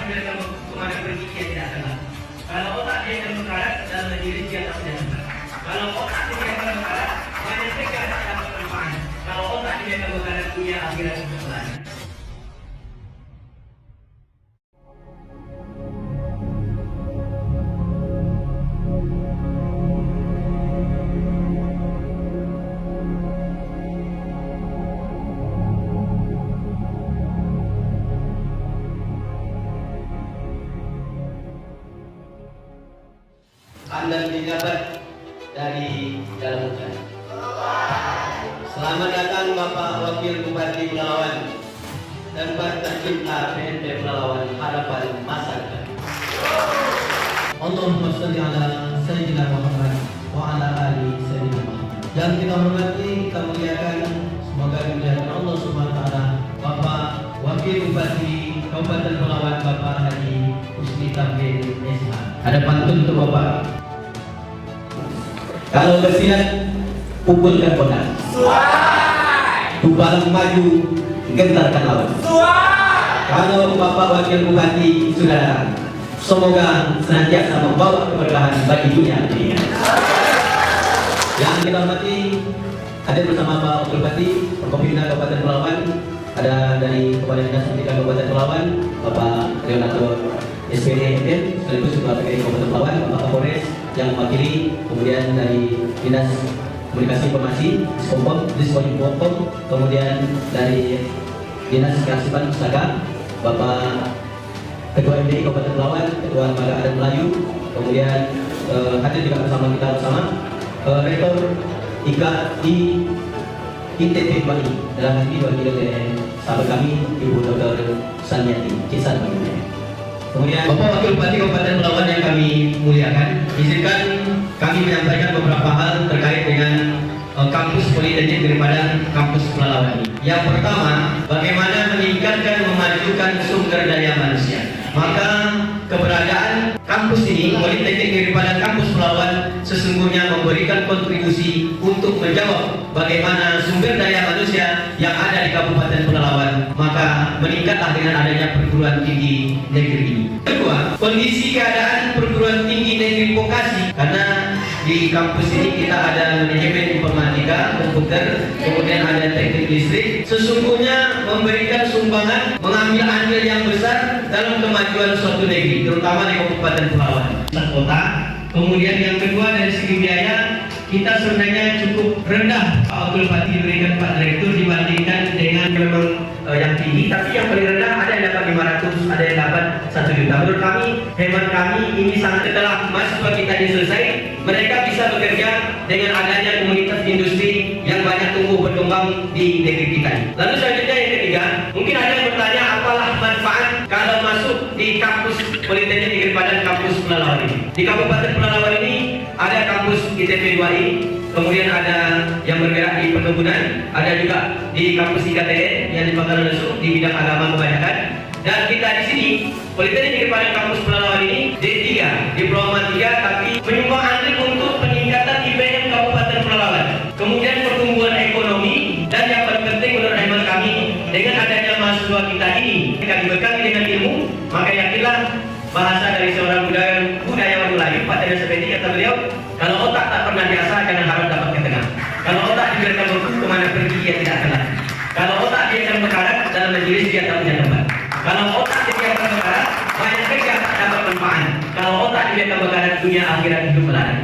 dibiarkan kemana pergi dia tidak tenang. Kalau otak dia akan berkarat dalam diri dia tak tenang. Kalau otak dia akan berkarat, banyak mereka tak dapat manfaat. Kalau otak dia akan berkarat, punya akhirat kesalahan. Anda dijabat dari dalam hutan. Selamat datang Bapak Wakil Bupati Pelalawan tempat tercinta PNP Pelalawan harapan masa depan. Allahumma sholli ala Sayyidina Muhammad wa ala ali Sayyidina Muhammad. Yang kita hormati, kita muliakan, semoga dimuliakan Allah Subhanahu wa taala Bapak Wakil Bupati Kabupaten Pelalawan Bapak Haji Husni Tamrin SH. Ada pantun untuk Bapak. Kalau bersilat pukulkan kotak. Tubalang maju gentarkan lawan. Kalau Bapak Wakil Bupati sudah datang, semoga senantiasa membawa keberkahan bagi dunia ini. Yang kita hormati, ada bersama Pak Wakil Bupati Forkopimda Kabupaten Pelalawan, ada dari Kepala Dinas Pendidikan Kabupaten Pelalawan Bapak Leonardo SPD sekaligus Kepala PKI Kabupaten Pelalawan Bapak Kapolres yang mewakili, kemudian dari Dinas Komunikasi Informasi Diskompom, kemudian dari Dinas Kearsipan Pustaka Bapak Ketua MDI Kabupaten Pelalawan, Ketua Lembaga Adat Melayu, kemudian hadir juga bersama kita bersama Rektor ITP Bali dalam hal ini diwakili oleh sahabat kami Ibu Dr. Saniati Cisan Bali. Kemudian Bapak Wakil Bupati Kabupaten Pelalawan yang kami muliakan, izinkan kami menyampaikan beberapa hal terkait dengan kampus politeknik daripada kampus Pelalawan ini. Yang pertama, bagaimana meningkatkan memajukan sumber daya manusia. Maka keberadaan kampus ini, politeknik daripada kampus Pelalawan, sesungguhnya memberikan kontribusi untuk menjawab bagaimana sumber daya manusia yang ada di Kabupaten Pelalawan, maka meningkatlah dengan adanya perguruan tinggi negeri ini. Kedua, kondisi keadaan perguruan tinggi negeri vokasi, karena di kampus ini kita ada manajemen informatika, komputer, kemudian ada teknik listrik, sesungguhnya memberikan sumbangan, mengambil andil yang besar dalam kemajuan suatu negeri, terutama di Kabupaten Pelalawan, kota. Kemudian yang kedua, dari segi biaya kita sebenarnya cukup rendah. Pak Wakil Bupati diberikan Pak Direktur dibandingkan dengan memang yang tinggi, tapi yang paling rendah ada yang dapat 500, ada yang dapat 1 juta. Menurut kami, hemat kami ini sangat. Setelah mahasiswa kita ini selesai, mereka bisa bekerja dengan adanya komunitas industri yang banyak tumbuh berkembang di negeri kita ini. Lalu selanjutnya yang ketiga, mungkin ada yang bertanya apalah manfaat kalau masuk di kampus politeknik negeri Padang, kampus Pelalawan ini. Di Kabupaten Pelalawan ini ada kampus ITP 2I, kemudian ada yang bergerak di perkebunan, ada juga di kampus IKTN yang di Pangkalan Lesung di bidang agama kebanyakan. Dan kita di sini politeknik negeri Padang kampus Pelalawan ini D3, diploma 3, tapi menyumbang andil untuk peningkatan IPM Kabupaten Pelalawan. Kemudian pertumbuhan ekonomi, dan yang paling penting menurut hemat kami, dengan adanya mahasiswa kita ini akan dibekali dengan ilmu, maka yakinlah bahasa dari seorang budayawan Melayu, Pak Teddy Sepedi, kata beliau, kalau otak tak pernah diasah, jangan harap dapat ke tengah. Kalau otak dibiarkan beku, kemana pergi dia tidak kenal. Kalau otak dia akan berkarat, dalam majelis dia tak punya tempat. Kalau otak dia akan berkarat, banyak kerja tak dapat manfaat. Kalau otak dia akan berkarat, dunia akhirat hidup melarang.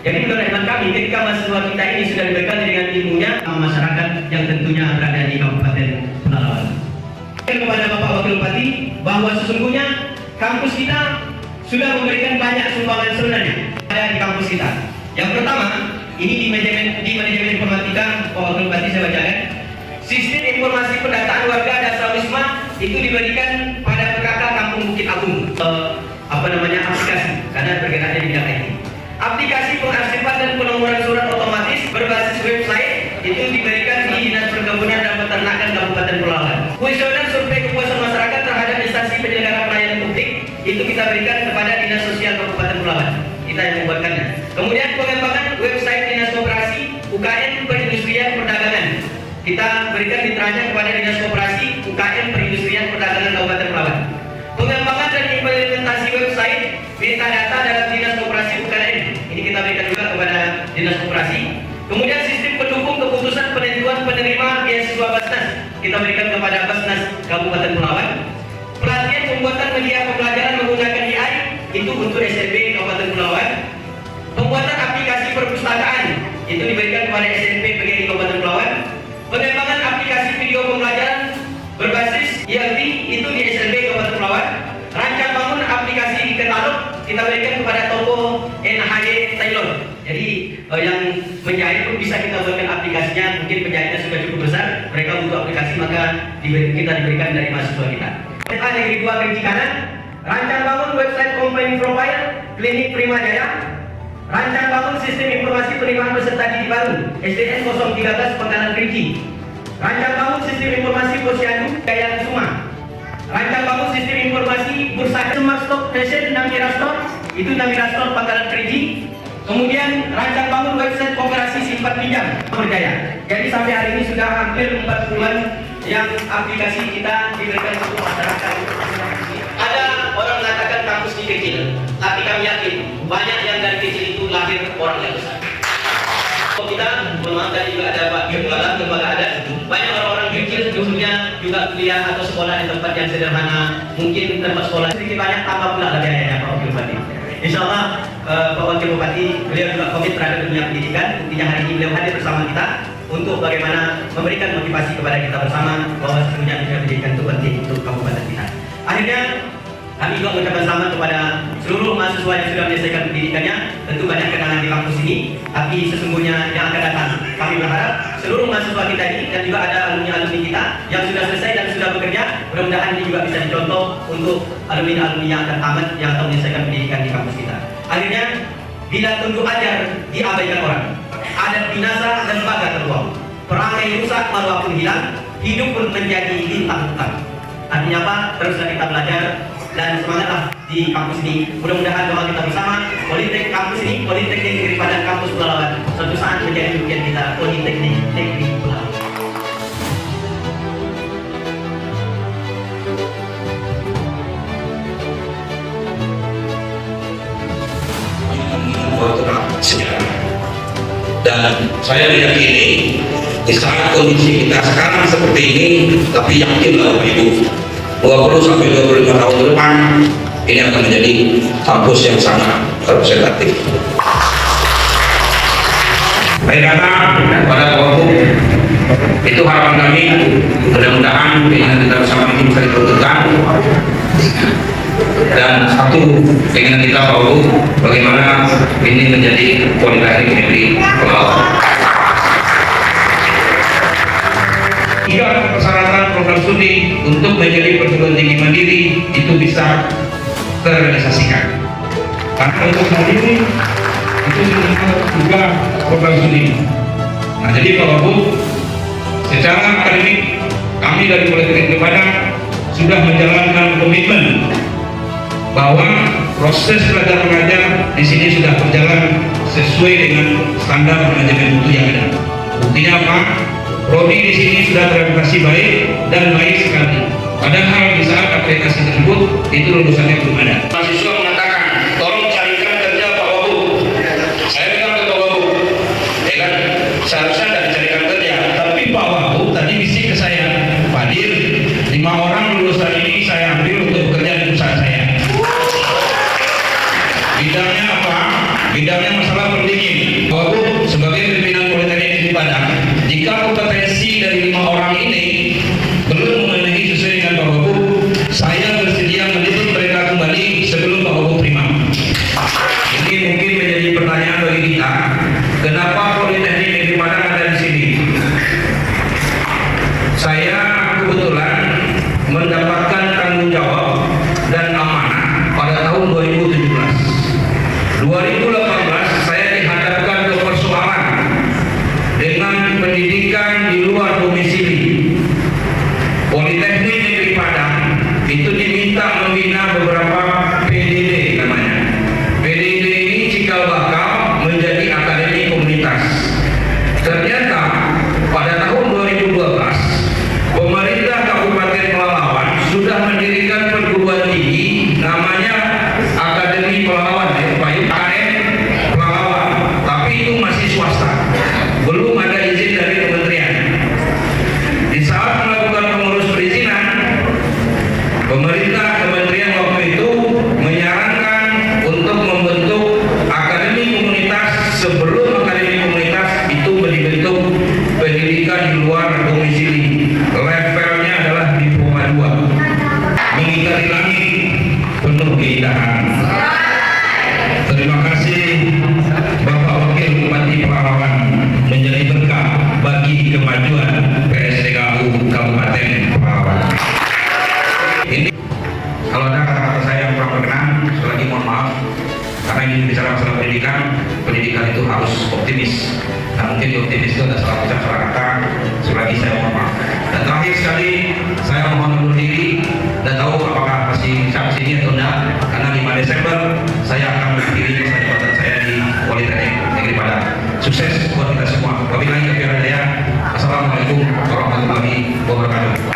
Jadi menurut hemat kami, ketika mahasiswa kita ini sudah dibekali dengan ilmunya, masyarakat yang tentunya berada di Kabupaten Pelalawan. Kepada Bapak Wakil Bupati, bahwa sesungguhnya kampus kita sudah memberikan banyak sumbangan sebenarnya ada di kampus kita. Yang pertama, ini di manajemen informatika, Pak Wakil Bupati saya bacakan. Sistem informasi pendataan warga dasar wisma itu diberikan pada PKK Kampung Bukit Agung. Aplikasi, karena bergeraknya di bidang IT. Aplikasi pengarsipan dan penomoran surat otomatis berbasis website itu diberikan di Dinas Perkebunan dan Peternakan Kabupaten Pelalawan. Kuesioner survei kepuasan masyarakat terhadap instansi penyelenggara pelayanan publik itu kita berikan kepada Dinas Sosial Kabupaten Pelalawan. Kita yang membuatkannya. Kemudian pengembangan website Dinas Koperasi, UKM, Perindustrian, Perdagangan. Kita berikan mitranya kepada Dinas Koperasi, UKM, Perindustrian, Perdagangan Kabupaten Pelalawan. Pengembangan dan kita berikan juga kepada Dinas Koperasi. Kemudian sistem pendukung keputusan penentuan penerima beasiswa Basnas kita berikan kepada Basnas Kabupaten Pelalawan. Pelatihan pembuatan media pembelajaran menggunakan AI itu untuk SMP Kabupaten Pelalawan. Pembuatan aplikasi perpustakaan itu diberikan kepada SMP PGRI Kabupaten Pelalawan. Pengembangan aplikasi video pembelajaran berbasis ILT itu di SMP Kabupaten Pelalawan. Rancang bangun aplikasi katalog kita berikan kepada toko NHY Taylor. Jadi yang menjahit pun bisa kita buatkan aplikasinya. Mungkin penjahitnya sudah cukup besar, mereka butuh aplikasi, maka kita diberikan dari mahasiswa kita. SMA Negeri 2 Kerinci Kanan, rancang bangun website company profile Klinik Prima Jaya. Rancang bangun sistem informasi penerimaan peserta didik baru SDN 013 Pangkalan Kerinci. Rancang bangun sistem informasi Posyandu Gaya Kusuma. Rancang bangun sistem informasi bursa Smart Stock Fashion Namira Store itu Namira Store Pangkalan Kerinci. Kemudian rancang bangun website koperasi simpan pinjam Berjaya. Jadi sampai hari ini sudah hampir 4 bulan yang aplikasi kita diberikan untuk masyarakat. Ada orang mengatakan kampus ini kecil, tapi kami yakin banyak yang dari kecil itu lahir orang yang besar. Kita, maaf tadi juga ada Pak Kepala ada banyak orang-orang kecil dulunya juga kuliah atau sekolah di tempat yang sederhana, mungkin tempat sekolah sedikit banyak tambah pula biayanya Pak Wakil Bupati. Insya Allah Pak Wakil Bupati beliau juga komit terhadap dunia pendidikan. Buktinya hari ini beliau hadir bersama kita untuk bagaimana memberikan motivasi kepada kita bersama bahwa sesungguhnya dunia pendidikan itu penting untuk kabupaten kita. Akhirnya kami juga mengucapkan selamat kepada seluruh mahasiswa yang sudah menyelesaikan pendidikannya. Tentu banyak kenangan di kampus ini, tapi sesungguhnya yang akan datang kami berharap seluruh mahasiswa kita ini dan juga ada alumni-alumni kita yang sudah selesai dan sudah bekerja, mudah-mudahan ini juga bisa dicontoh untuk alumni-alumni yang akan tamat yang akan menyelesaikan pendidikan di kampus kita. Akhirnya, bila tunduk ajar diabaikan orang, adat binasa dan lembaga terbuang, perangai rusak maruah pun hilang, hidup pun menjadi lintang-lintang. Artinya apa? Teruslah kita belajar dan semangatlah di kampus ini. Mudah-mudahan doa kita bersama, Politeknik kampus ini, Politeknik Negeri Padang Kampus Pelalawan, suatu saat menjadi impian kita, Politeknik Negeri Pelalawan. Sejarah. Dan saya meyakini di saat kondisi kita sekarang seperti ini, tapi yakinlah Bapak Ibu, 20 sampai 25 tahun ke depan ini akan menjadi kampus yang sangat representatif. Baik kata pada Bapak Ibu, itu harapan kami. Mudah-mudahan keinginan kita bersama ini bisa diperlukan. Dan satu keinginan kita Bapak Ibu, bagaimana ini menjadi Politeknik Negeri Pelalawan. Tiga persyaratan program studi untuk menjadi perguruan tinggi mandiri itu bisa terrealisasikan. Karena untuk hal ini itu juga program studi. Nah, jadi Bapak Ibu, secara akademik kami dari Politeknik Padang sudah menjalankan komitmen bahwa proses belajar mengajar di sini sudah berjalan sesuai dengan standar manajemen mutu yang ada. Buktinya apa? Prodi di sini sudah terakreditasi baik dan baik sekali. Padahal di saat akreditasi tersebut itu lulusannya belum ada. Mahasiswa mengatakan, tolong carikan kerja Pak Wabu. Saya bilang ke Pak Wabu, ya kan, seharusnya tidak dicarikan kerja. Tapi Pak Wabu tadi bisik ke saya, Pak Dir, 5 orang lulusan ini saya ambil untuk bekerja di perusahaan saya. Bidangnya apa? Bidangnya masalah pendingin. Pak Wabu sebagai pimpinan Politeknik di Padang, jika kompetensi dari 5 orang ini belum memenuhi sesuai dengan Pak Wabu, saya bersedia mendidik mereka kembali sebelum Pak Wabu terima. Ini mungkin menjadi pertanyaan bagi kita, kenapa Politeknik Negeri Padang ada di sini? Saya kebetulan mendapatkan tanggung jawab dan amanah pada tahun 2017. 2018 saya dihadapkan ke persoalan dengan pendidikan di luar domisili. Politeknik Negeri Padang itu diminta membina beberapa PDD namanya. PDD ini cikal bakal menjadi akademi komunitas. Ternyata pada tahun 2012 pemerintah Kabupaten Pelalawan sudah mendirikan perguruan tinggi namanya Akademi Pelalawan, AKM Pelalawan. mudah-mudahan. Terima kasih Bapak Wakil Bupati Pelalawan menjadi berkah bagi kemajuan PSDKU Kabupaten Pelalawan. Ini kalau ada kata-kata saya yang kurang berkenan, sekali lagi mohon maaf. Karena ini bicara masalah pendidikan, pendidikan itu harus optimis. Nah, mungkin di optimis itu ada salah ucap salah kata. Sekali lagi saya mohon maaf. Dan terakhir sekali, saya mohon undur diri. Dan tahu apakah masih bisa kesini atau enggak. Karena 5 Desember saya akan mengakhiri masa jabatan saya di Politeknik Negeri Padang. Sukses buat kita semua. Wabillahi taufiq wal hidayah. Assalamualaikum warahmatullahi wabarakatuh.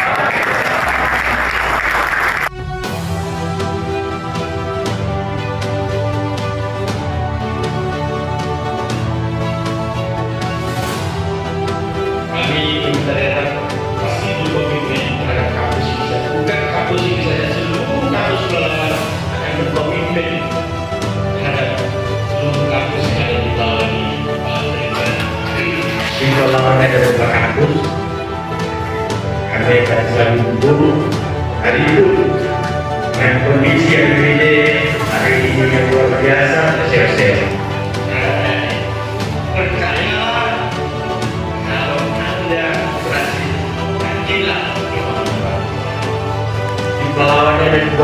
Pasti berkomitmen terhadap kampus ini saja. Bukan kampus ini saja, seluruh kampus Pelalawan akan berkomitmen terhadap seluruh kampus yang ada di Pelalawan ini. Di Pelalawan ada beberapa kampus. Kami akan selalu kumpul hari itu dengan kondisi yang berbeda. Hari ini yang luar biasa, sehat-sehat. Percayalah, kalau Anda berhasil, yakinlah. Di Pelalawan ada 2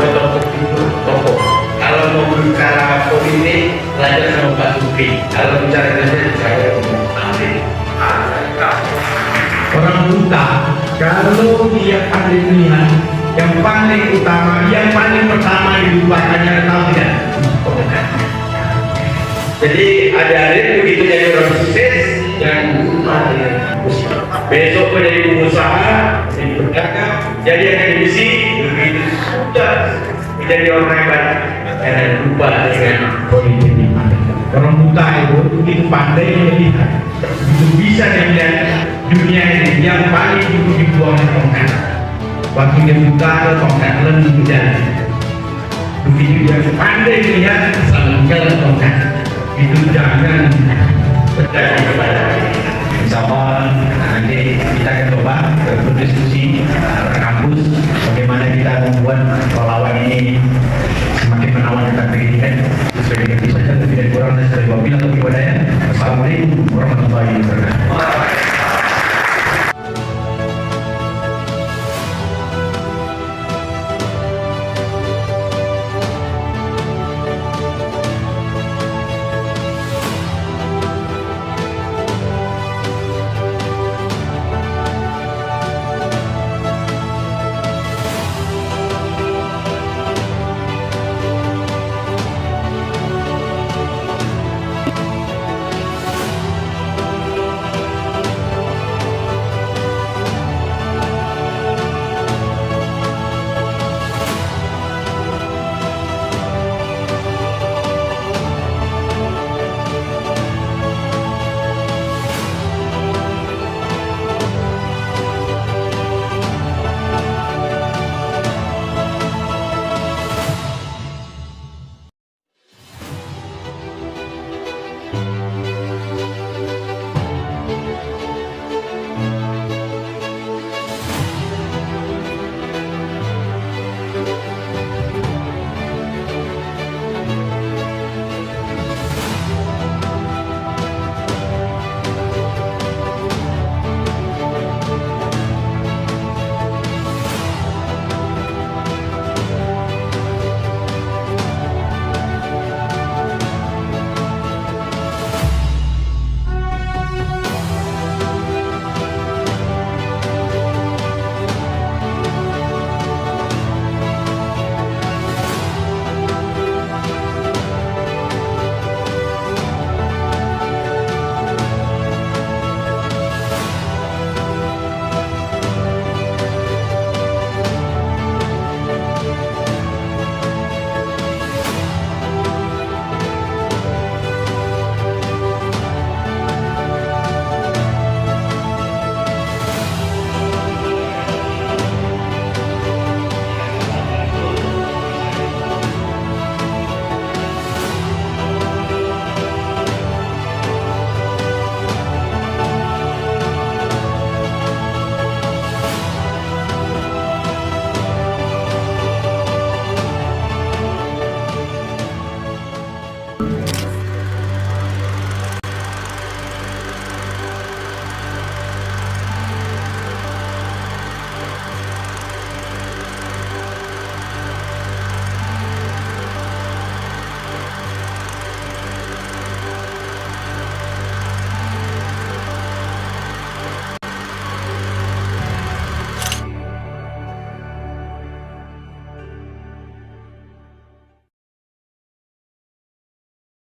toko. Kalau mau bicara politik, belajar sama Pak Supri. Kalau bicara kerja, saya ambil. Orang buta, kalau dia pandai melihat, yang paling utama, yang paling pertama dilupakannya tahu tidak? Jadi adik-adik begitu jadi orang sukses, jangan lupa dengan kampus. Besok menjadi pengusaha, jadi pedagang, jadi akademisi, begitu sudah menjadi orang hebat, jangan lupa dengan politik. Orang buta itu begitu pandai melihat, begitu bisa dia melihat dunia ini yang paling dulu dibuang tongkat. Waktu dia buta ada tongkat lengan jalan. Begitu dia pandai melihat, selalu jalan tongkat. Itu jangan percaya kepada Insya Allah nanti kita akan coba berdiskusi kampus